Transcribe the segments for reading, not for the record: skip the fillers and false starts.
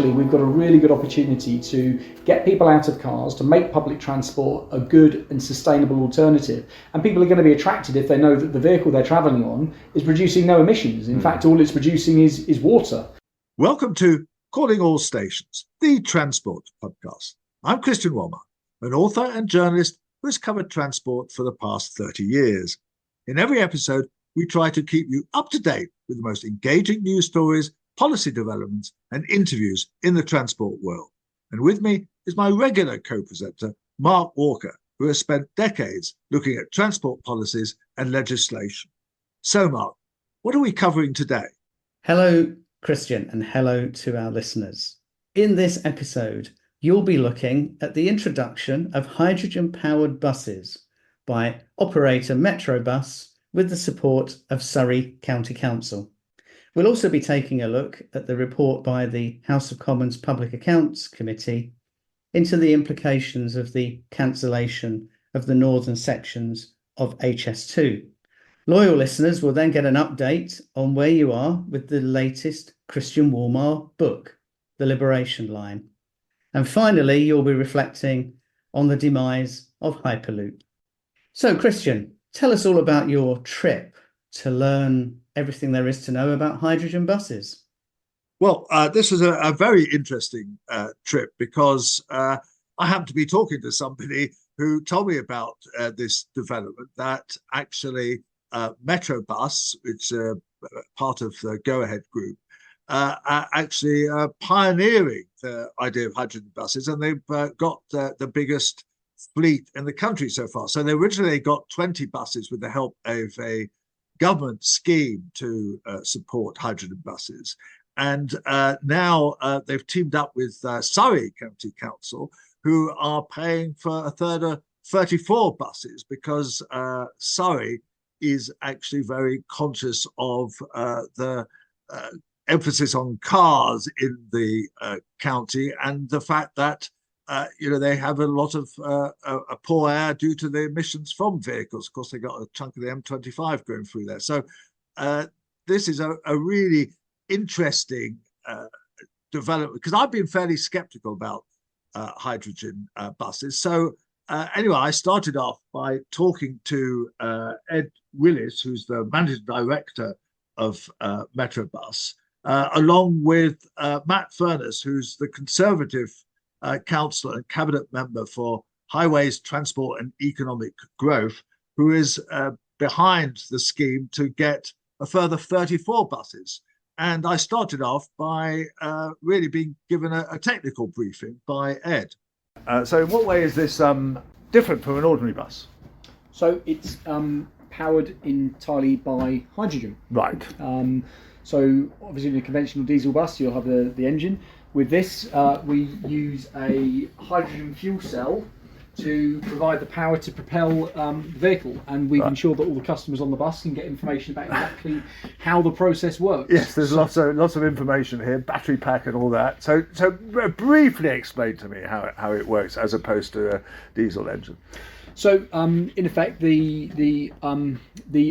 actually we've got a really good opportunity to get people out of cars, to make public transport a good and sustainable alternative. And people are going to be attracted if they know that the vehicle they're travelling on is producing no emissions. In fact, all it's producing is water. Welcome to Calling All Stations, the Transport Podcast. I'm Christian Walmart, an author and journalist who has covered transport for the past 30 years. In every episode, we try to keep you up to date with the most engaging news stories, policy developments, and interviews in the transport world. And with me is my regular co-presenter, Mark Walker, who has spent decades looking at transport policies and legislation. So, Mark, what are we covering today? Hello, Christian, and hello to our listeners. In this episode, you'll be looking at the introduction of hydrogen-powered buses by operator Metrobus with the support of Surrey County Council. We'll also be taking a look at the report by the House of Commons Public Accounts Committee into the implications of the cancellation of the northern sections of HS2. Loyal listeners will then get an update on where you are with the latest Christian Walmart book, The Liberation Line. And finally, you'll be reflecting on the demise of hyperloop. So, Christian, tell us all about your trip to learn everything there is to know about hydrogen buses. Well, this was a very interesting trip because I happened to be talking to somebody who told me about this development that actually Metrobus, which is part of the Go Ahead Group, are actually pioneering the idea of hydrogen buses, and they've got the biggest fleet in the country so far. So they originally got 20 buses with the help of a government scheme to support hydrogen buses. And now they've teamed up with Surrey County Council, who are paying for a third of 34 buses because Surrey is actually very conscious of the emphasis on cars in the county and the fact that they have a lot of poor air due to the emissions from vehicles. Of course, they got a chunk of the M25 going through there. So this is a really interesting development because I've been fairly skeptical about hydrogen buses. So anyway, I started off by talking to Ed Willis, who's the managing director of Metrobus, along with Matt Furness, who's the Conservative councillor and cabinet member for Highways, Transport and Economic Growth, who is behind the scheme to get a further 34 buses. And I started off by really being given a technical briefing by Ed. So in what way is this different from an ordinary bus? So it's powered entirely by hydrogen. Right. So obviously in a conventional diesel bus, you'll have the engine. With this, we use a hydrogen fuel cell to provide the power to propel the vehicle, and we've ensured that all the customers on the bus can get information about exactly how the process works. Yes, there's lots of information here, battery pack and all that. So briefly explain to me how it works as opposed to a diesel engine. So in effect, the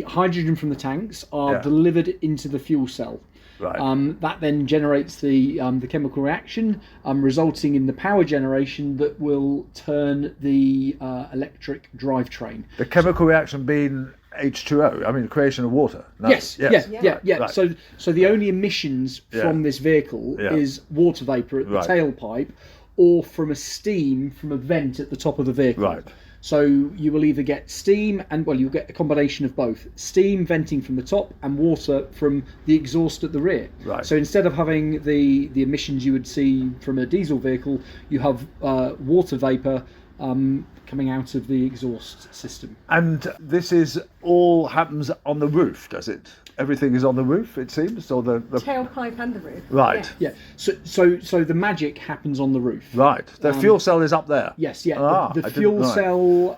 hydrogen from the tanks are delivered into the fuel cell. Right. That then generates the chemical reaction, resulting in the power generation that will turn the electric drivetrain. The chemical reaction being H2O, I mean the creation of water. No? Yes. Yeah. Right. So the only emissions from this vehicle is water vapour at the tailpipe, or from a steam from a vent at the top of the vehicle. Right. So you will either get steam you'll get a combination of both. Steam venting from the top and water from the exhaust at the rear. Right. So instead of having the emissions you would see from a diesel vehicle, you have water vapour coming out of the exhaust system. And this is all happens on the roof, does it? Everything is on the roof, it seems, or the tailpipe and the roof. Right. Yeah. So the magic happens on the roof. Right. The fuel cell is up there. Yes. Yeah. The fuel cell,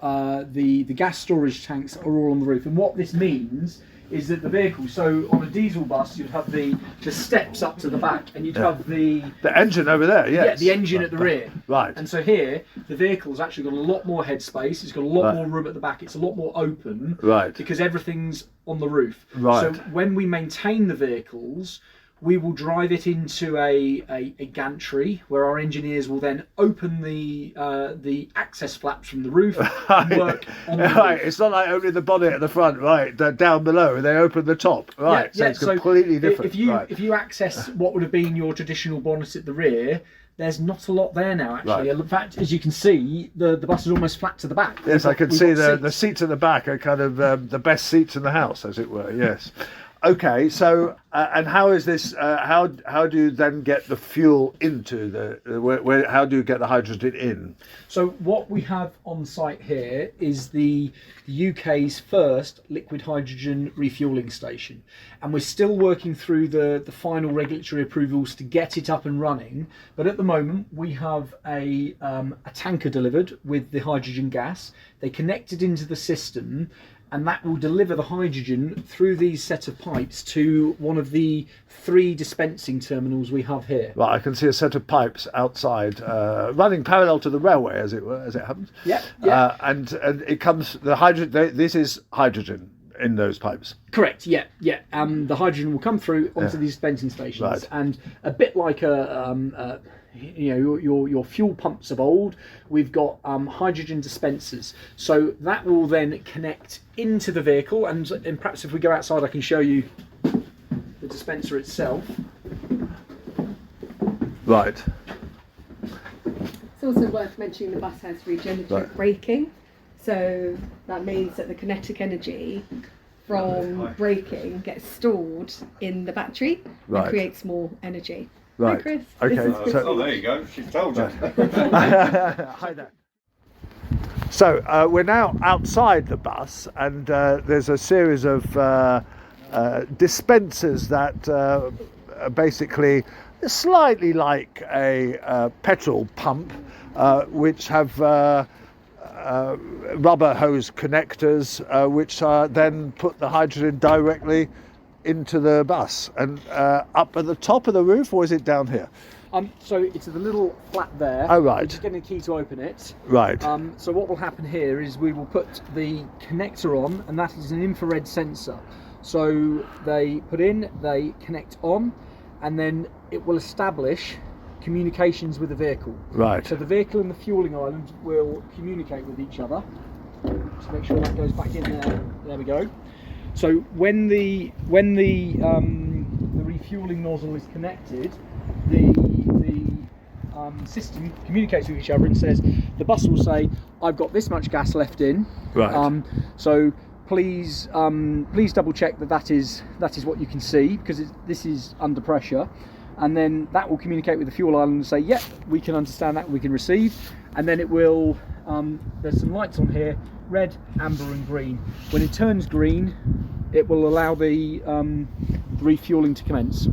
the gas storage tanks are all on the roof, and what this means is that the vehicle, so on a diesel bus you'd have the steps up to the back, and you'd have the engine over there, yes. Yeah, the engine at the rear. Right. And so here, the vehicle's actually got a lot more headspace, it's got a lot more room at the back, it's a lot more open. Right. Because everything's on the roof. Right. So when we maintain the vehicles, We will drive it into a gantry where our engineers will then open the access flaps from the roof and work on the Right, roof. it's not like opening the bonnet at the front, right? Down below, they open the top, right? So it's completely different. If you access what would have been your traditional bonnet at the rear, there's not a lot there now, actually. Right. In fact, as you can see, the bus is almost flat to the back. Yes, I can see the seats. seats at the back are kind of the best seats in the house, as it were. Yes. Okay, so and how is this? How do you then get the fuel into the? How do you get the hydrogen in? So what we have on site here is the UK's first liquid hydrogen refuelling station, and we're still working through the final regulatory approvals to get it up and running. But at the moment, we have a tanker delivered with the hydrogen gas. They connect it into the system, and that will deliver the hydrogen through these set of pipes to one of the 3 dispensing terminals we have here. Right, I can see a set of pipes outside, running parallel to the railway, as it were, as it happens. Yeah, yeah. And it comes the hydrogen. This is hydrogen in those pipes. Correct. Yeah, yeah. The hydrogen will come through onto these dispensing stations, Right. and a bit like your fuel pumps of old, we've got hydrogen dispensers. So that will then connect into the vehicle, and perhaps if we go outside, I can show you the dispenser itself. Right. It's also worth mentioning the bus has regenerative braking, so that means that the kinetic energy from braking gets stored in the battery Right. and creates more energy. Right. Hi, Chris. Okay. This is Chris. So- Oh, there you go. She's told you. Hi there. So we're now outside the bus, and there's a series of dispensers that are basically slightly like a petrol pump, which have rubber hose connectors, which then put the hydrogen directly into the bus. And up at the top of the roof, or is it down here? So it's the little flap there. Oh, right. We're just getting a key to open it. Right. So what will happen here is we will put the connector on, and that is an infrared sensor. So they put in, they connect on, and then it will establish communications with the vehicle. Right. So the vehicle and the fueling island will communicate with each other. Just make sure that goes back in there. There we go. So when the refueling nozzle is connected, the system communicates with each other and says, the bus will say, I've got this much gas left in. Right. So please double check that is what you can see, because this is under pressure. And then that will communicate with the fuel island and say, yep, we can understand that, we can receive. And then it will, there's some lights on here, red, amber and green. When it turns green, it will allow the refueling to commence.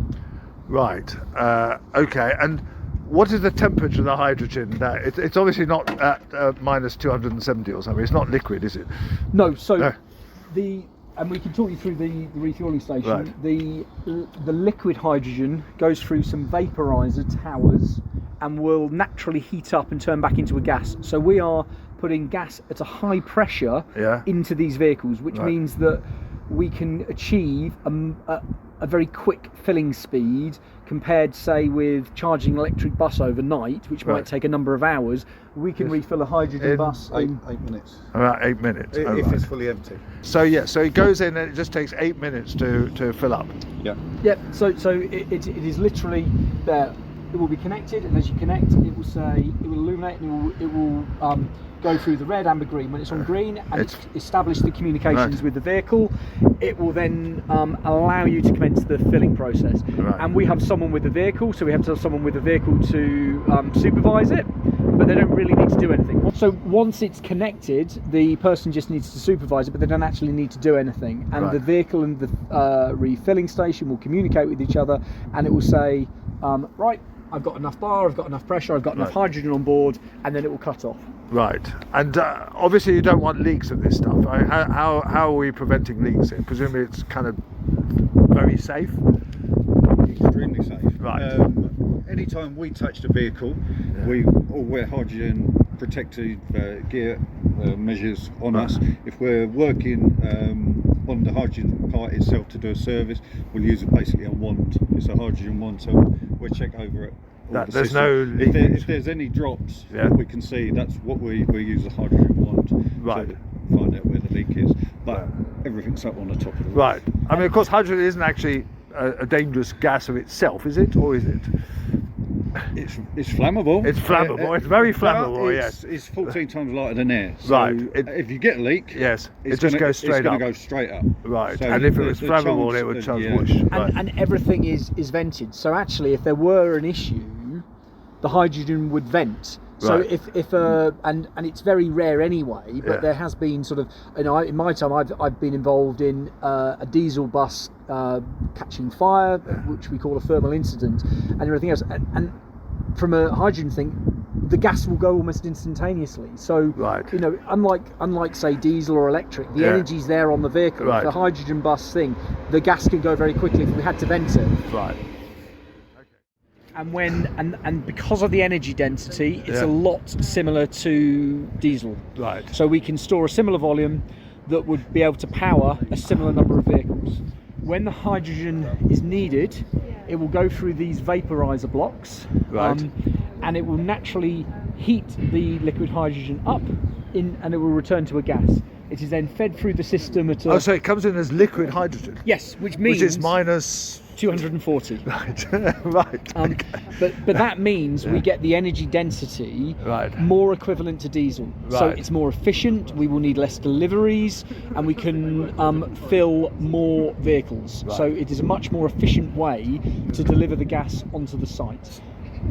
Right. Okay. And what is the temperature of the hydrogen? That it's obviously not at minus 270 or something. It's not liquid, is it? No. So No. and we can talk you through the refueling station. Right. The liquid hydrogen goes through some vaporizer towers and will naturally heat up and turn back into a gas. So we are putting gas at a high pressure into these vehicles, which means that we can achieve a very quick filling speed compared, say, with charging an electric bus overnight, which might take a number of hours. We can refill a hydrogen bus in 8 minutes. About 8 minutes. If Oh, right. it's fully empty. So so it goes in and it just takes 8 minutes to fill up. Yeah. Yep. So it is literally there. It will be connected, and as you connect, it will say, it will illuminate, and it will go through the red, amber, green. When it's on green and it's established the communications with the vehicle, it will then allow you to commence the filling process. Right. And we have someone with the vehicle, so we have to have someone with the vehicle to supervise it, but they don't really need to do anything. So once it's connected, the person just needs to supervise it, but they don't actually need to do anything. And the vehicle and the refilling station will communicate with each other, and it will say, right, I've got enough bar, I've got enough pressure, I've got enough hydrogen on board, and then it will cut off. Right. And obviously you don't want leaks of this stuff. How are we preventing leaks here? Presumably it's kind of very safe. Extremely safe. Right. Anytime we touch the vehicle, we all wear hydrogen protective gear measures on us. If we're working on the hydrogen part itself to do a service, we'll use basically a wand. It's a hydrogen wand, so we'll check over it. There's no if there's any drops, we can see that's what we use a hydrogen wand to find out where the leak is. But everything's up on the top of the roof. Right. I mean, of course, hydrogen isn't actually a dangerous gas of itself, is it, or is it? It's flammable. It's flammable. It's very flammable. Yes. It's 14 times lighter than air. So Right. if you get a leak, it just goes straight it's up. going to go straight up. Right. So And if it was the flammable, chance- it would change yeah. whoosh. Right. And everything is vented. So actually, if there were an issue, the hydrogen would vent. So Right. if and it's very rare anyway, but there has been sort of, in my time I've been involved in a diesel bus catching fire, which we call a thermal incident, and everything else. And from a hydrogen thing, the gas will go almost instantaneously. So unlike say diesel or electric, the energy's there on the vehicle. Right. The hydrogen bus thing, the gas can go very quickly if we had to vent it. Right. And because of the energy density, it's a lot similar to diesel. Right. So we can store a similar volume that would be able to power a similar number of vehicles. When the hydrogen is needed, it will go through these vaporizer blocks, and it will naturally heat the liquid hydrogen up, and it will return to a gas. It is then fed through the system at So it comes in as liquid hydrogen. yes, which means Which is minus 240. Right. Right. Okay. But that means we get the energy density more equivalent to diesel. So Right. it's more efficient, we will need less deliveries, and we can fill more vehicles. So it is a much more efficient way to deliver the gas onto the site.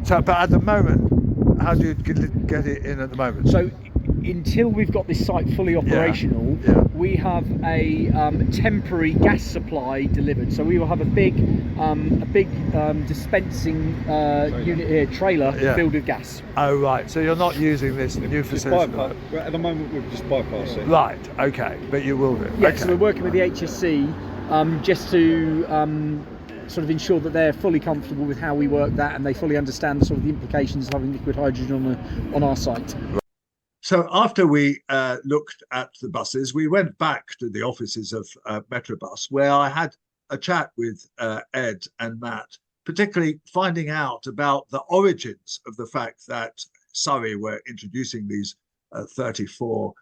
So, but at the moment, how do you get it in at the moment? So until we've got this site fully operational, we have a temporary gas supply delivered. So we will have a big dispensing unit here, trailer filled with gas. Oh, right. So you're not using this new facility. At the moment, we've just bypassed it. Right. Okay. But you will do. Yeah. Okay. So we're working with the HSC just to sort of ensure that they're fully comfortable with how we work that, and they fully understand sort of the implications of having liquid hydrogen on our site. So after we looked at the buses, we went back to the offices of Metrobus, where I had a chat with Ed and Matt, particularly finding out about the origins of the fact that Surrey were introducing these 34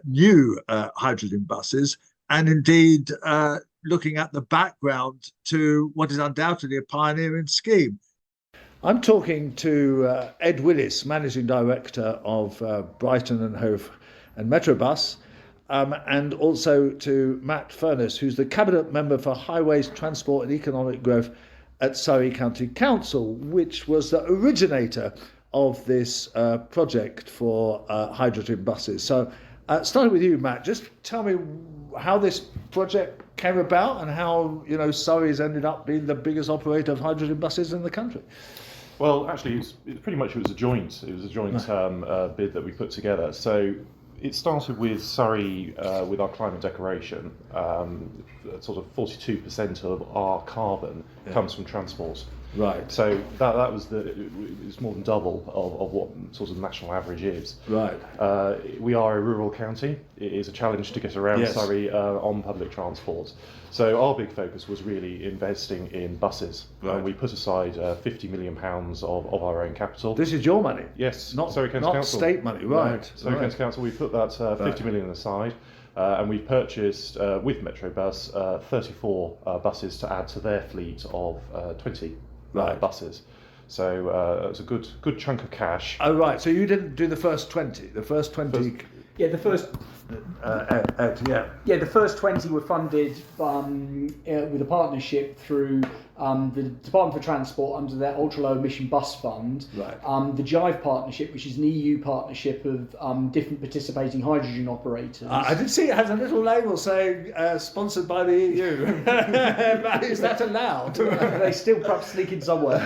new hydrogen buses, and indeed looking at the background to what is undoubtedly a pioneering scheme. I'm talking to Ed Willis, Managing Director of Brighton and Hove and Metrobus, and also to Matt Furness, who's the Cabinet Member for Highways, Transport and Economic Growth at Surrey County Council, which was the originator of this project for hydrogen buses. So starting with you, Matt, just tell me how this project came about and how Surrey's ended up being the biggest operator of hydrogen buses in the country. Well, actually, it was a joint bid that we put together. So it started with Surrey with our climate declaration. Sort of 42% of our carbon comes from transport. Right. So that was it's more than double of what sort of national average is. Right. We are a rural county. It is a challenge to get around Surrey on public transport. So our big focus was really investing in buses. Right. And we put aside £50 million of our own capital. This is your money? Yes, Not Surrey County Council. State money, right. No, Surrey County Council, we put that 50 million aside. And we've purchased, with Metrobus, 34 buses to add to their fleet of 20 buses. So it's a good chunk of cash. Oh, right. So you didn't do the first 20? The first 20... Yeah, the first. The the first 20 were funded with a partnership through the Department for Transport under their ultra low emission bus fund. Right. The Jive partnership, which is an EU partnership of different participating hydrogen operators. I did see it has a little label saying sponsored by the EU. Is that allowed? They still perhaps sneak in somewhere.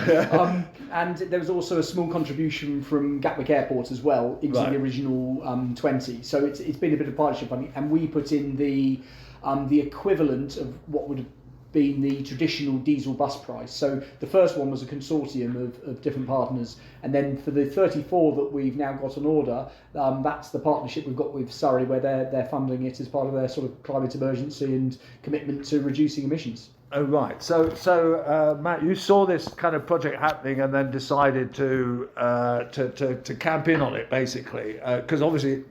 And there was also a small contribution from Gatwick Airport as well into the original 20. So it's been a bit of partnership funding, and we put in the equivalent of what would been the traditional diesel bus price. So the first one was a consortium of different partners, and then for the 34 that we've now got on order, that's the partnership we've got with Surrey, where they're funding it as part of their sort of climate emergency and commitment to reducing emissions. Oh right. So Matt, you saw this kind of project happening and then decided to camp in on it, basically, because obviously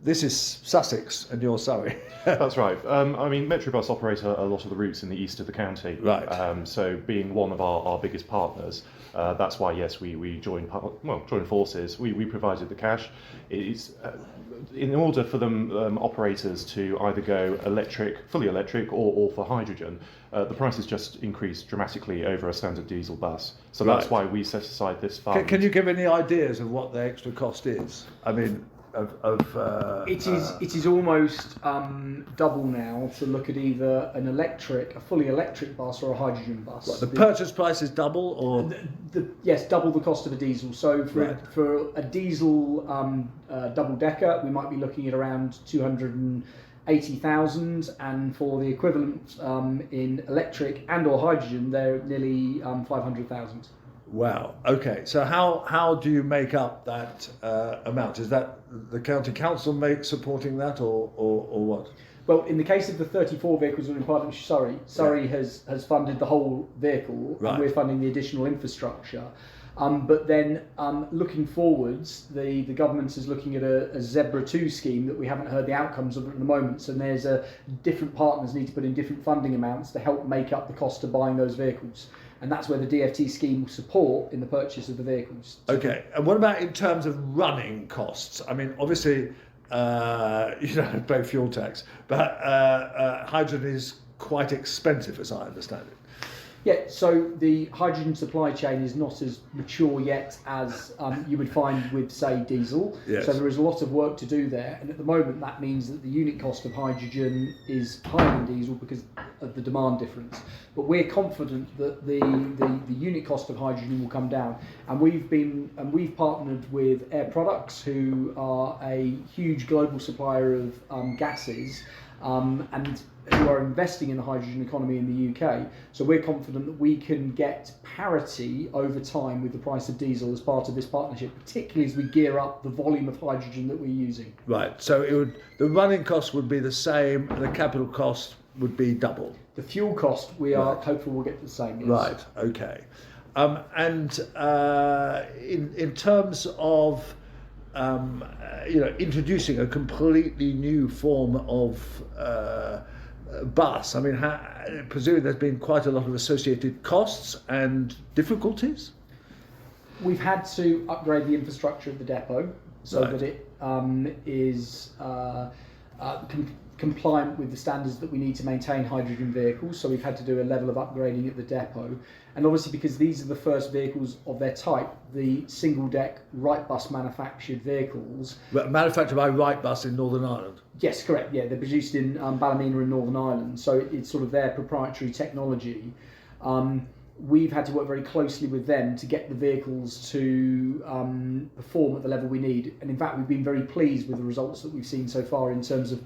this is Sussex and you're Surrey. That's right. I mean, Metrobus operate a lot of the routes in the east of the county. Right. So being one of our biggest partners, that's why, yes, we joined forces. We provided the cash. It's in order for them operators to either go fully electric, or for hydrogen, the prices just increased dramatically over a standard diesel bus. So that's why we set aside this fund. Can you give any ideas of what the extra cost is? I mean, it is almost double now to look at either a fully electric bus or a hydrogen bus. What, the purchase price is double, or yes, double the cost of a diesel. So for a diesel double decker, we might be looking at around 280,000, and for the equivalent in electric and or hydrogen, they're nearly 500,000. Wow. Okay. So how do you make up that amount? Is that the county council supporting that, or what? Well, in the case of the 34 vehicles in partnership with Surrey has funded the whole vehicle, and we're funding the additional infrastructure. But then looking forwards, the government is looking at a Zebra 2 scheme that we haven't heard the outcomes of at the moment. So there's different partners need to put in different funding amounts to help make up the cost of buying those vehicles. And that's where the DFT scheme will support in the purchase of the vehicles. Okay. And what about in terms of running costs? I mean, obviously, you don't pay fuel tax, but hydrogen is quite expensive, as I understand it. Yeah, so the hydrogen supply chain is not as mature yet as you would find with, say, diesel. Yes. So there is a lot of work to do there. And at the moment, that means that the unit cost of hydrogen is higher than diesel because of the demand difference. But we're confident that the unit cost of hydrogen will come down. And we've partnered with Air Products, who are a huge global supplier of gases, and who are investing in the hydrogen economy in the UK. So we're confident that we can get parity over time with the price of diesel as part of this partnership, particularly as we gear up the volume of hydrogen that we're using. Right. So the running cost would be the same, the capital cost would be double. The fuel cost, we are hopeful we'll get the same. Yes. Right. Okay. And in terms of introducing a completely new form of bus, I mean, presumably there's been quite a lot of associated costs and difficulties? We've had to upgrade the infrastructure of the depot so that it is compliant with the standards that we need to maintain hydrogen vehicles. So we've had to do a level of upgrading at the depot. And obviously, because these are the first vehicles of their type, the single deck Wrightbus manufactured vehicles. Manufactured by Wrightbus in Northern Ireland? Yes, correct. Yeah, they're produced in Ballymena in Northern Ireland. So it's sort of their proprietary technology. We've had to work very closely with them to get the vehicles to perform at the level we need. And in fact, we've been very pleased with the results that we've seen so far in terms of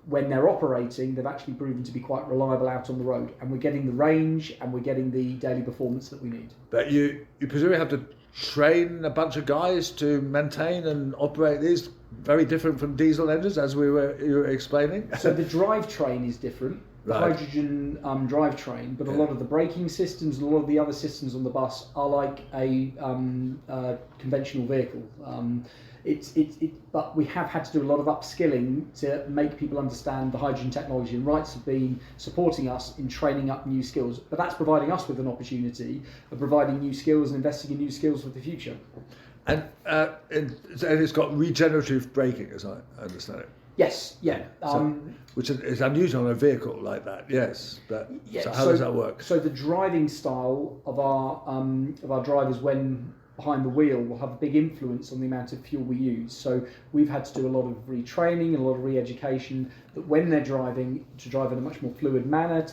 when they're operating, they've actually proven to be quite reliable out on the road, and we're getting the range and we're getting the daily performance that we need. But you presumably have to train a bunch of guys to maintain and operate these, very different from diesel engines, as you were explaining. So the drivetrain is different, the hydrogen drivetrain, but a lot of the braking systems and a lot of the other systems on the bus are like a conventional vehicle. But we have had to do a lot of upskilling to make people understand the hydrogen technology, and Wrights have been supporting us in training up new skills. But that's providing us with an opportunity of providing new skills and investing in new skills for the future. And it's got regenerative braking, as I understand it. Yes, yeah. Which is unusual on a vehicle like that, yes. But so how does that work? So the driving style of our drivers when behind the wheel will have a big influence on the amount of fuel we use. So we've had to do a lot of retraining and a lot of re-education that when they're driving, to drive in a much more fluid manner.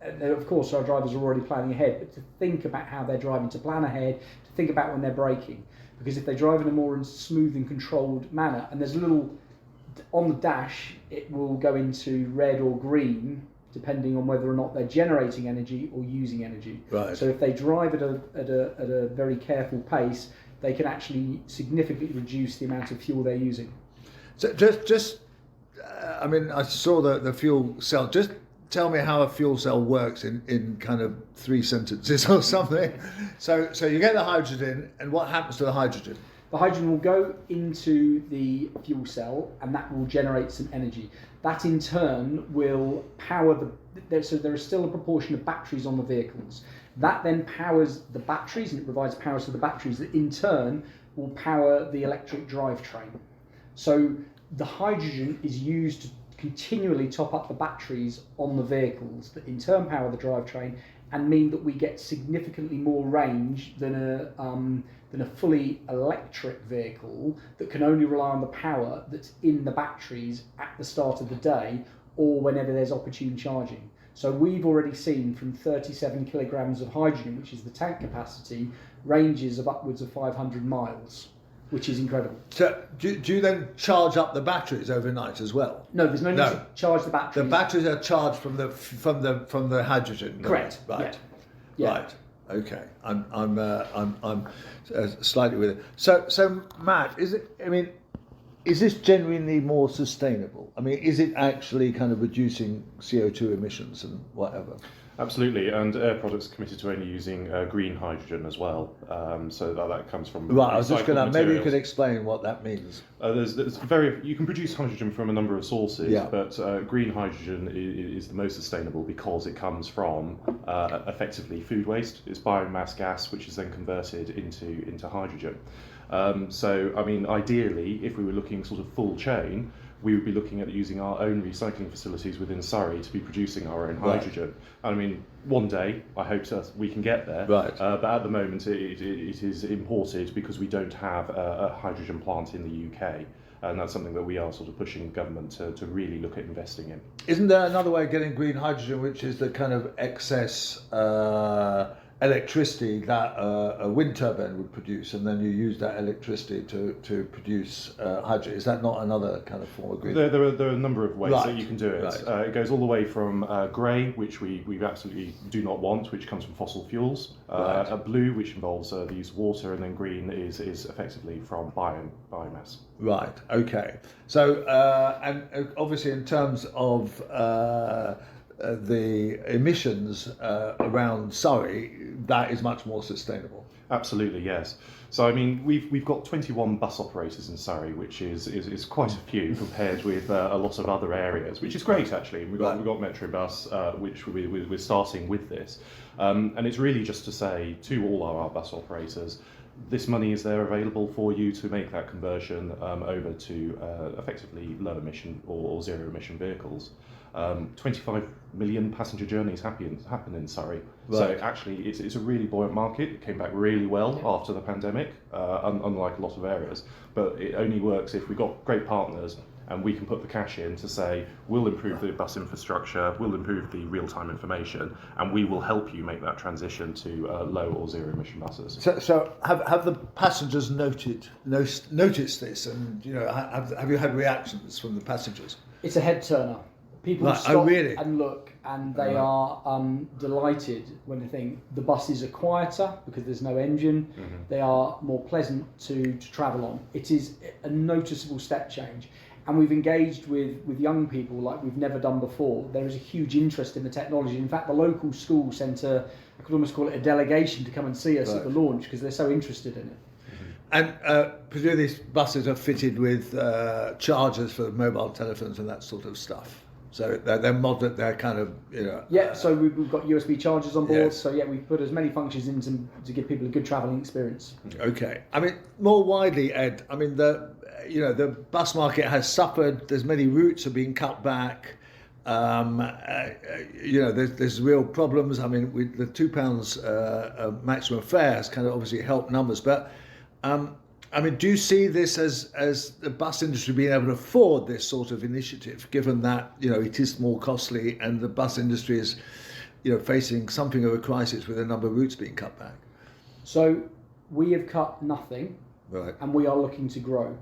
And of course, our drivers are already planning ahead, but to think about how they're driving, to plan ahead, to think about when they're braking. Because if they drive in a more smooth and controlled manner, and there's a little on the dash, it will go into red or green depending on whether or not they're generating energy or using energy. Right. So if they drive at a very careful pace, they can actually significantly reduce the amount of fuel they're using. So I mean, I saw the fuel cell. Just tell me how a fuel cell works in kind of 3 sentences or something. So you get the hydrogen, and what happens to the hydrogen? The hydrogen will go into the fuel cell, and that will generate some energy. That in turn will power so there is still a proportion of batteries on the vehicles. That then powers the batteries, and it provides power to the batteries that in turn will power the electric drivetrain. So the hydrogen is used to continually top up the batteries on the vehicles that in turn power the drivetrain and mean that we get significantly more range than a fully electric vehicle that can only rely on the power that's in the batteries at the start of the day or whenever there's opportune charging. So we've already seen from 37 kilograms of hydrogen, which is the tank capacity, ranges of upwards of 500 miles, which is incredible. So do you then charge up the batteries overnight as well? No, there's no need to charge the batteries. The batteries are charged from the hydrogen. Correct. Right. Yeah. Right. Okay. I'm slightly with it. So Matt, is this genuinely more sustainable? I mean, is it actually kind of reducing CO2 emissions and whatever? Absolutely, and Air Products committed to only using green hydrogen as well. So that comes from Right. I was just going to maybe you materials. could explain what that means. You can produce hydrogen from a number of sources, Yeah. but green hydrogen is the most sustainable because it comes from effectively food waste. It's biomass gas, which is then converted into hydrogen. So, I mean, ideally, if we were looking sort of full chain, we would be looking at using our own recycling facilities within Surrey to be producing our own hydrogen. Right. I mean, one day, I hope we can get there. Right. But at the moment, it is imported because we don't have a hydrogen plant in the UK. And that's something that we are sort of pushing government to really look at investing in. Isn't there another way of getting green hydrogen, which is the kind of excess electricity that a wind turbine would produce, and then you use that electricity to produce hydrogen? Is that not another kind of form of green? There are a number of ways Right. that you can do it. Right. It goes all the way from grey, which we absolutely do not want, which comes from fossil fuels, Right. blue, which involves the use of water, and then green is effectively from biomass. Right. Okay. So and obviously in terms of the emissions around Surrey, that is much more sustainable. Absolutely, yes. So I mean, we've got 21 bus operators in Surrey, which is quite a few compared with a lot of other areas, which is great actually. We've got Metrobus, which we're starting with this, and it's really just to say to all our bus operators, this money is there available for you to make that conversion over to effectively low emission or zero emission vehicles. 25 million passenger journeys happen in Surrey. Right. So actually it's a really buoyant market. It came back really well after the pandemic, unlike a lot of areas. But it only works if we've got great partners and we can put the cash in to say, we'll improve the bus infrastructure, we'll improve the real-time information, and we will help you make that transition to low or zero emission buses. So have the passengers noticed this, and have you had reactions from the passengers? It's a head turner. People Right. stop Really? and look, and they are delighted when they think the buses are quieter because there's no engine. Mm-hmm. They are more pleasant to travel on. It is a noticeable step change. And we've engaged with young people like we've never done before. There is a huge interest in the technology. In fact, the local school sent I could almost call it a delegation to come and see us at the launch because they're so interested in it. And presumably these buses are fitted with chargers for mobile telephones and that sort of stuff. So they're modern, they're kind of, Yeah, so we've got USB chargers on board. Yes. So yeah, we've put as many functions in to give people a good travelling experience. Okay. I mean, more widely, Ed, I mean, the bus market has suffered. There's many routes are being cut back. There's real problems. I mean, with the £2 maximum fare has kind of obviously helped numbers. But, I mean, do you see this as the bus industry being able to afford this sort of initiative, given that, it is more costly and the bus industry is, facing something of a crisis with a number of routes being cut back? So we have cut nothing, Right. and we are looking to grow.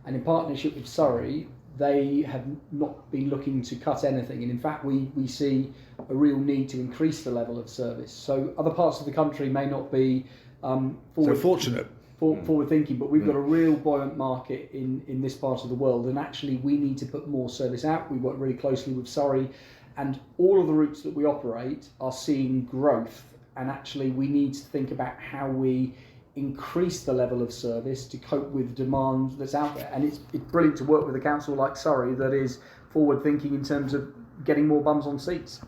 And in partnership with Surrey, they have not been looking to cut anything, and in fact we see a real need to increase the level of service. So other parts of the country may not be fortunate. Forward thinking, but we've got a real buoyant market in this part of the world, and actually we need to put more service out. We work really closely with Surrey, and all of the routes that we operate are seeing growth, and actually we need to think about how we increase the level of service to cope with demand that's out there. And it's brilliant to work with a council like Surrey that is forward thinking in terms of getting more bums on seats.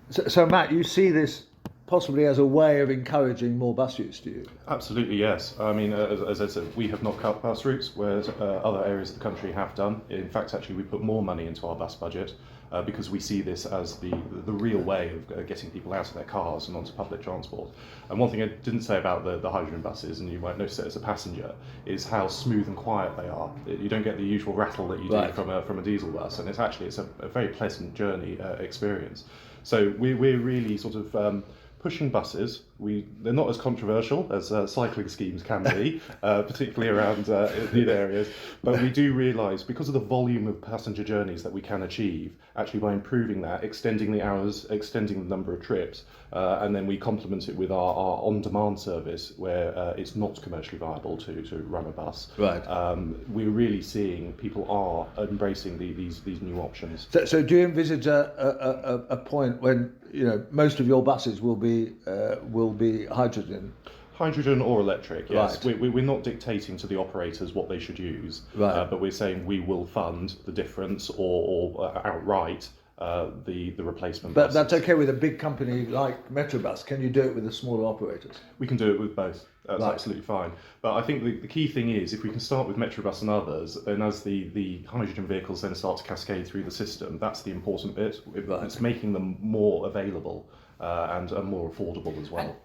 So Matt, you see this possibly as a way of encouraging more bus use, do you? Absolutely, yes. I mean, as I said, we have not cut bus routes, whereas other areas of the country have done. In fact, actually, we put more money into our bus budget because we see this as the real way of getting people out of their cars and onto public transport. And one thing I didn't say about the hydrogen buses, and you might notice it as a passenger, is how smooth and quiet they are. You don't get the usual rattle that you do from a diesel bus, and it's a very pleasant journey experience. So we're really sort of pushing buses. They're not as controversial as cycling schemes can be, particularly around in areas, but we do realise, because of the volume of passenger journeys that we can achieve, actually by improving that, extending the hours, extending the number of trips, and then we complement it with our on-demand service where it's not commercially viable to run a bus. Right. We're really seeing people are embracing these new options. So do you envisage a point when most of your buses will be hydrogen? Hydrogen or electric, yes. Right. We're not dictating to the operators what they should use, but we're saying we will fund the difference or outright the replacement But buses. that's okay with a big company like Metrobus. Can you do it with the smaller operators? We can do it with both. That's absolutely fine. But I think the key thing is, if we can start with Metrobus and others, then as the hydrogen vehicles then start to cascade through the system, that's the important bit. It's making them more available and more affordable as well.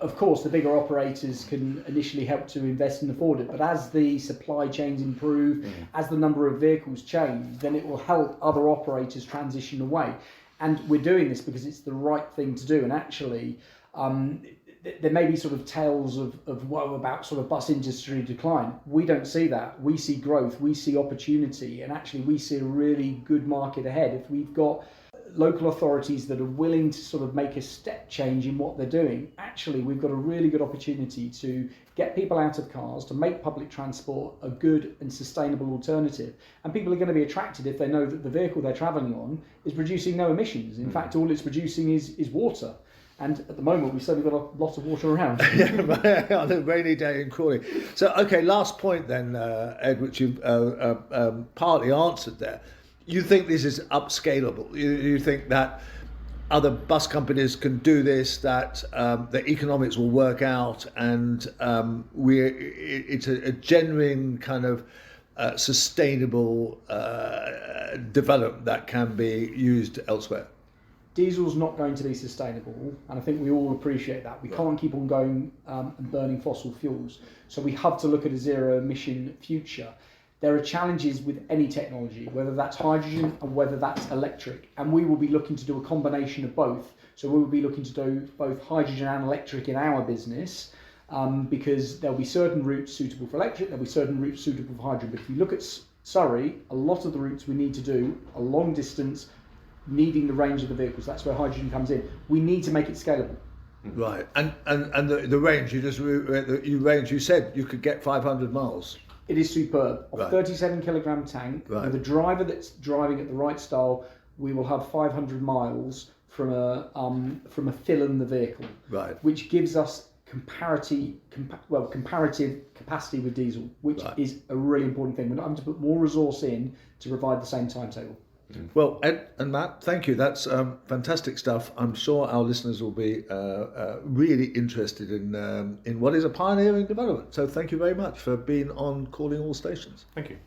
Of course, the bigger operators can initially help to invest and afford it, but as the supply chains improve, as the number of vehicles change, then it will help other operators transition away. And we're doing this because it's the right thing to do. And actually, there may be sort of tales of woe about sort of bus industry decline. We don't see that. We see growth, we see opportunity, and actually we see a really good market ahead. If we've got local authorities that are willing to sort of make a step change in what they're doing, actually we've got a really good opportunity to get people out of cars, to make public transport a good and sustainable alternative. And people are going to be attracted if they know that the vehicle they're travelling on is producing no emissions. In fact, all it's producing is water. And at the moment, we've certainly got a lot of water around. On a rainy day in Crawley. So, okay, last point then, Ed, which you've partly answered there. You think this is upscalable? You think that other bus companies can do this, that the economics will work out, and it's a genuine kind of sustainable development that can be used elsewhere? Diesel's not going to be sustainable, and I think we all appreciate that. We can't keep on going and burning fossil fuels, so we have to look at a zero emission future. There are challenges with any technology, whether that's hydrogen and whether that's electric, and we will be looking to do a combination of both. So we will be looking to do both hydrogen and electric in our business, because there'll be certain routes suitable for electric, there'll be certain routes suitable for hydrogen. But if you look at Surrey, a lot of the routes we need to do are long distance, needing the range of the vehicles. That's where hydrogen comes in. We need to make it scalable. Right, and the range you said you could get 500 miles. It is superb. A 37 kilogram tank with a driver that's driving at the right style. We will have 500 miles from a fill in the vehicle, which gives us comparative capacity with diesel, which is a really important thing. We're not having to put more resource in to provide the same timetable. Well, Ed and Matt, thank you. That's fantastic stuff. I'm sure our listeners will be really interested in what is a pioneering development. So thank you very much for being on Calling All Stations. Thank you.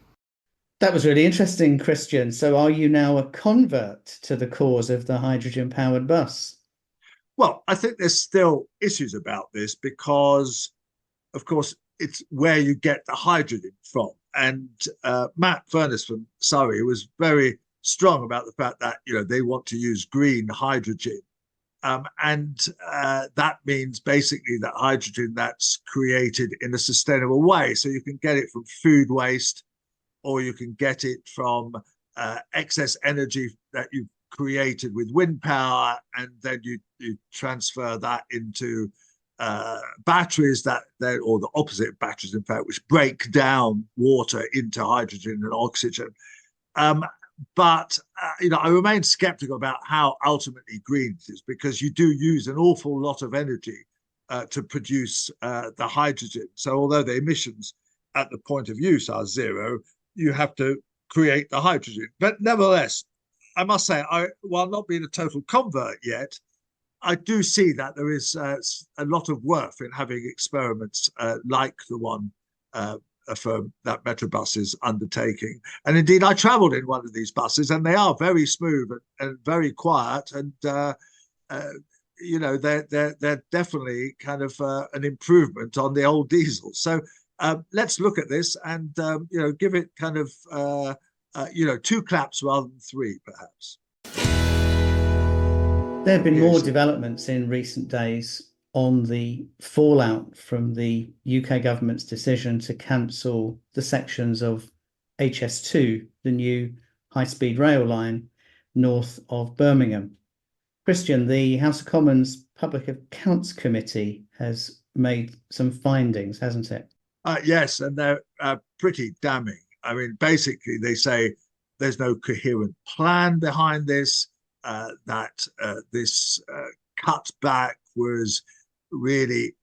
That was really interesting, Christian. So are you now a convert to the cause of the hydrogen-powered bus? Well, I think there's still issues about this because, of course, it's where you get the hydrogen from. And Matt Furness from Surrey was very strong about the fact that they want to use green hydrogen, and that means basically that hydrogen that's created in a sustainable way, so you can get it from food waste or you can get it from excess energy that you've created with wind power, and then you transfer that into batteries or the opposite of batteries, in fact, which break down water into hydrogen and oxygen. But I remain skeptical about how ultimately green it is, because you do use an awful lot of energy to produce the hydrogen. So although the emissions at the point of use are zero, you have to create the hydrogen. But nevertheless, I must say, while not being a total convert yet, I do see that there is a lot of worth in having experiments like the one that Metrobus is undertaking. And indeed, I travelled in one of these buses, and they are very smooth and very quiet, and they're definitely kind of an improvement on the old diesel. So let's look at this and give it kind of 2 claps rather than 3, perhaps. There have been more developments in recent days on the fallout from the UK government's decision to cancel the sections of HS2, the new high-speed rail line north of Birmingham. Christian, the House of Commons Public Accounts Committee has made some findings, hasn't it? Yes, and they're pretty damning. I mean, basically, they say there's no coherent plan behind this, that this cutback was really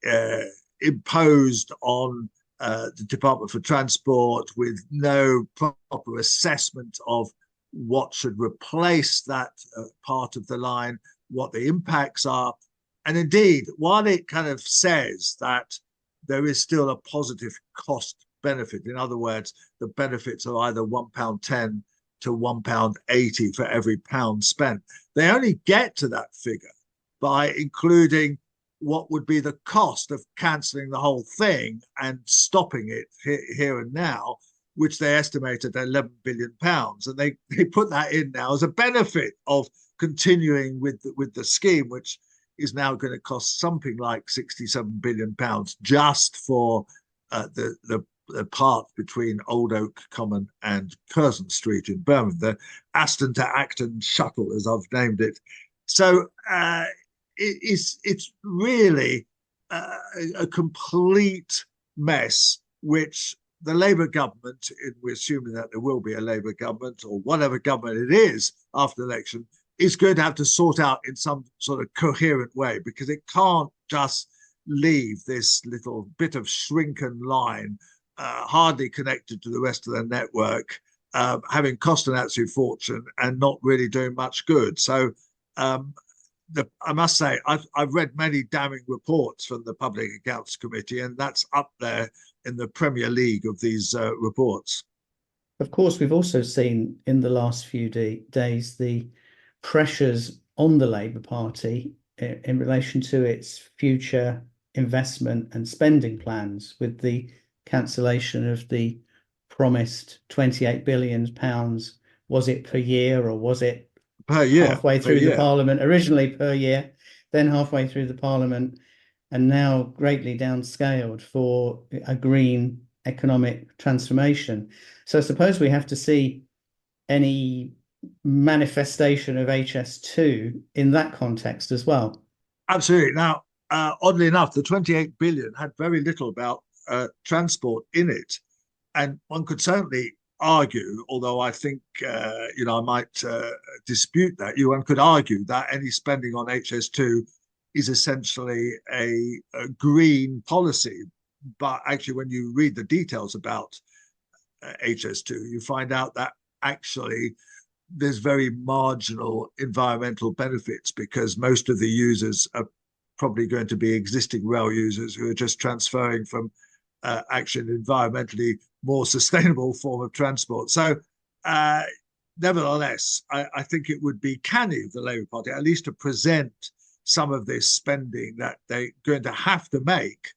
imposed on the Department for Transport with no proper assessment of what should replace that part of the line, what the impacts are. And indeed, while it kind of says that there is still a positive cost benefit, in other words, the benefits are either £1.10 to £1.80 for every pound spent, they only get to that figure by including what would be the cost of cancelling the whole thing and stopping it here and now, which they estimate at £11 billion. And they put that in now as a benefit of continuing with the scheme, which is now going to cost something like £67 billion just for the part between Old Oak Common and Curzon Street in Birmingham, the Aston to Acton shuttle, as I've named it. So it's really a complete mess, which the Labour government, we're assuming that there will be a Labour government or whatever government it is after the election, is going to have to sort out in some sort of coherent way, because it can't just leave this little bit of shrunken line, hardly connected to the rest of the network, having cost an absolute fortune and not really doing much good. So I must say, I've read many damning reports from the Public Accounts Committee, and that's up there in the Premier League of these reports. Of course, we've also seen in the last few days the pressures on the Labour Party in relation to its future investment and spending plans, with the cancellation of the promised £28 billion. Was it per year, or was it per year? Halfway through the Parliament, originally per year, then halfway through the Parliament, and now greatly downscaled for a green economic transformation. So I suppose we have to see any manifestation of HS2 in that context as well. Absolutely. Now, oddly enough, the 28 billion had very little about transport in it, and one could certainly argue, although I think I might dispute that, one could argue that any spending on HS2 is essentially a green policy. But actually, when you read the details about HS2, you find out that actually there's very marginal environmental benefits, because most of the users are probably going to be existing rail users who are just transferring from actually an environmentally more sustainable form of transport. So nevertheless, I think it would be canny of the Labour Party at least to present some of this spending that they're going to have to make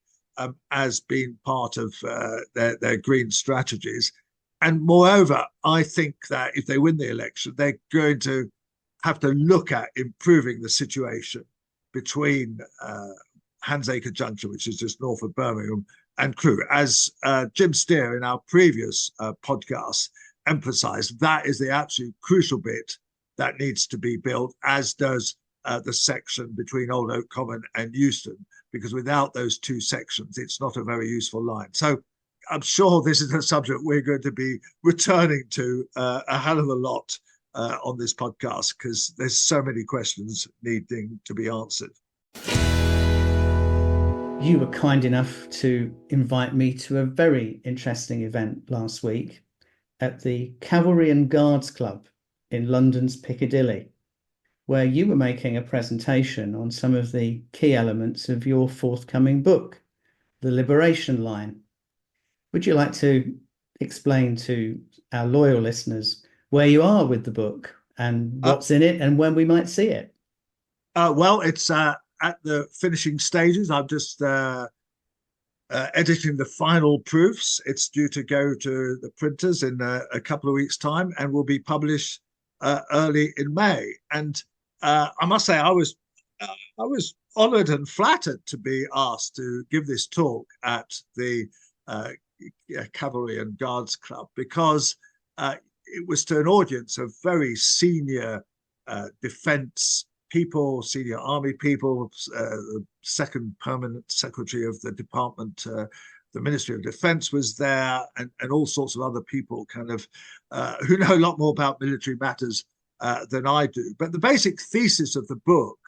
as being part of their green strategies. And moreover, I think that if they win the election, they're going to have to look at improving the situation between Handsacre Junction, which is just north of Birmingham, and crew. As Jim Steer in our previous podcast emphasized, that is the absolute crucial bit that needs to be built, as does the section between Old Oak Common and Euston, because without those two sections, it's not a very useful line. So I'm sure this is a subject we're going to be returning to a hell of a lot on this podcast, because there's so many questions needing to be answered. You were kind enough to invite me to a very interesting event last week at the Cavalry and Guards Club in London's Piccadilly, where you were making a presentation on some of the key elements of your forthcoming book, The Liberation Line. Would you like to explain to our loyal listeners where you are with the book and what's in it and when we might see it? Well, it's at the finishing stages. I'm just editing the final proofs. It's due to go to the printers in a couple of weeks' time and will be published early in May. And I must say, I was honoured and flattered to be asked to give this talk at the Cavalry and Guards Club, because it was to an audience of very senior defence people, senior army people, the second permanent secretary of the department, the Ministry of Defence was there, and all sorts of other people kind of who know a lot more about military matters than I do. But the basic thesis of the book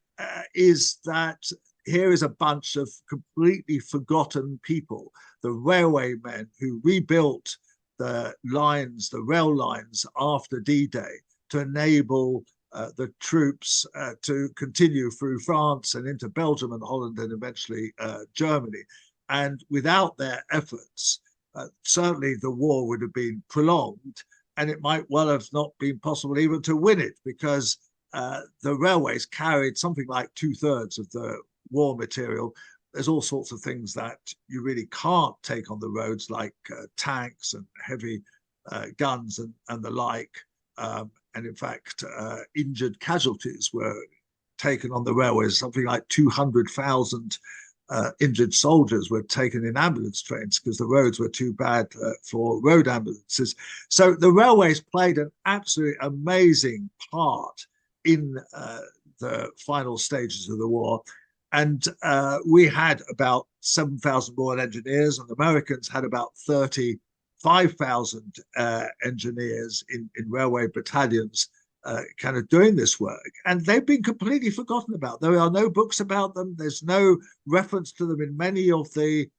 is that here is a bunch of completely forgotten people, the railway men who rebuilt the lines, the rail lines after D-Day to enable the troops to continue through France and into Belgium and Holland and eventually Germany. And without their efforts, certainly the war would have been prolonged, and it might well have not been possible even to win it, because the railways carried something like 2/3 of the war material. There's all sorts of things that you really can't take on the roads, like tanks and heavy guns and the like. And in fact, injured casualties were taken on the railways. Something like 200,000 injured soldiers were taken in ambulance trains because the roads were too bad for road ambulances. So the railways played an absolutely amazing part in the final stages of the war. And we had about 7,000 more engineers, and the Americans had about 35,000 engineers in railway battalions kind of doing this work. And they've been completely forgotten about. There are no books about them. There's no reference to them in many of the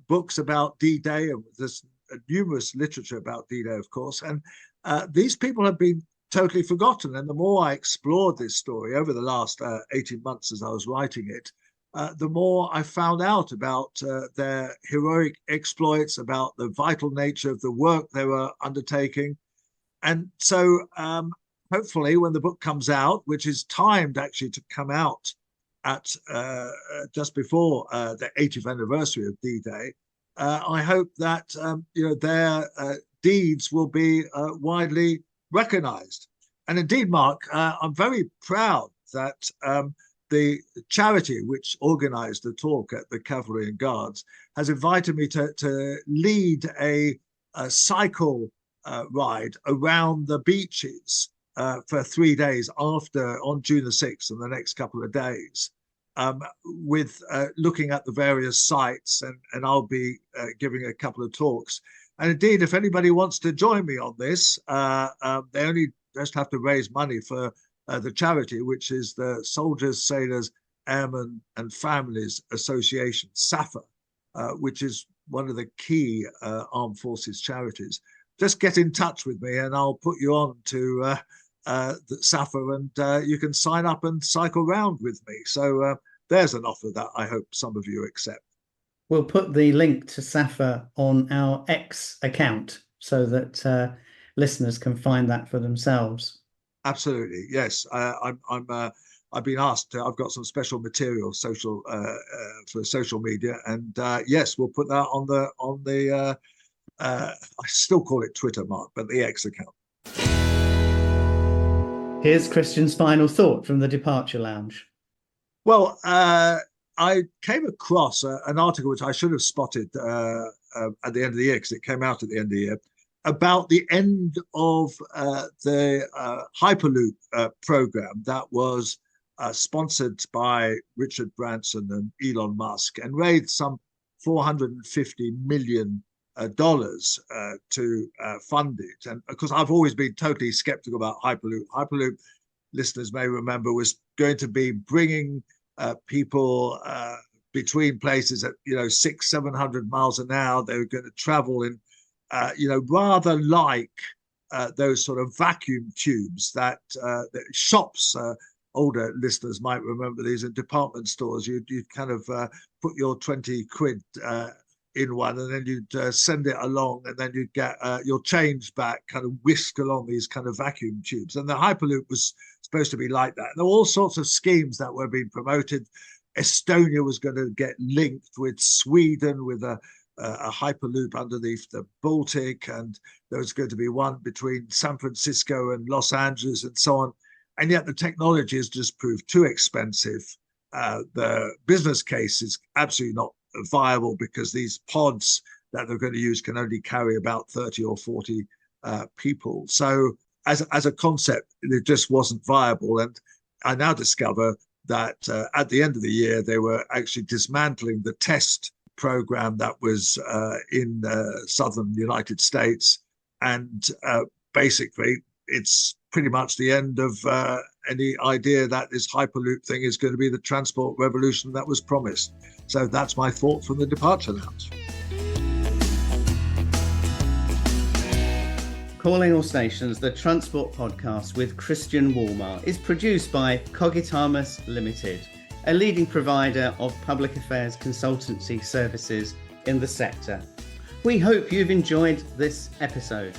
books about D-Day, and there's numerous literature about D-Day, of course. And these people have been totally forgotten. And the more I explored this story over the last 18 months as I was writing it, the more I found out about their heroic exploits, about the vital nature of the work they were undertaking. And so hopefully when the book comes out, which is timed actually to come out at just before the 80th anniversary of D-Day, I hope that their deeds will be widely recognized. And indeed, Mark, I'm very proud that the charity which organized the talk at the Cavalry and Guards has invited me to lead a cycle ride around the beaches for 3 days on June the 6th and the next couple of days, with looking at the various sites, and I'll be giving a couple of talks. And indeed, if anybody wants to join me on this, they only just have to raise money for the charity, which is the Soldiers, Sailors, Airmen and Families Association, SAFA, which is one of the key armed forces charities. Just get in touch with me and I'll put you on to the SAFA, and you can sign up and cycle round with me. So there's an offer that I hope some of you accept. We'll put the link to SAFA on our X account so that listeners can find that for themselves. Absolutely, yes. I've been asked. I've got some special material for social media, and yes, we'll put that on the. I still call it Twitter, Mark, but the X account. Here's Christian's final thought from the Departure Lounge. Well, I I came across an article which I should have spotted at the end of the year, because it came out at the end of the year, about the end of the hyperloop program that was sponsored by Richard Branson and Elon Musk, and raised some $450 million to fund it. And of course, I've always been totally skeptical about hyperloop. Hyperloop, listeners may remember, was going to be bringing people between places at 600-700 miles an hour. They were going to travel in rather like those sort of vacuum tubes that shops, older listeners might remember these, in department stores. You'd kind of put your 20 quid in one, and then you'd send it along, and then you'd get your change back kind of whisked along these kind of vacuum tubes. And the hyperloop was supposed to be like that. There were all sorts of schemes that were being promoted. Estonia was going to get linked with Sweden with a hyperloop underneath the Baltic, and there was going to be one between San Francisco and Los Angeles, and so on. And yet the technology has just proved too expensive. The business case is absolutely not viable, because these pods that they're going to use can only carry about 30 or 40 people. So as a concept, it just wasn't viable. And I now discover that at the end of the year, they were actually dismantling the test program that was in southern United States. And basically, it's pretty much the end of any idea that this hyperloop thing is going to be the transport revolution that was promised. So that's my thought from the departure lounge. Calling All Stations, the transport podcast with Christian Walmart, is produced by Cogitamus Limited, a leading provider of public affairs consultancy services in the sector. We hope you've enjoyed this episode.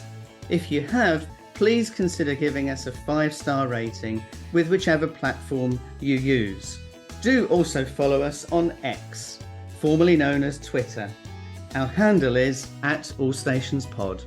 If you have, please consider giving us a 5-star rating with whichever platform you use. Do also follow us on X, formerly known as Twitter. Our handle is @AllStationsPod.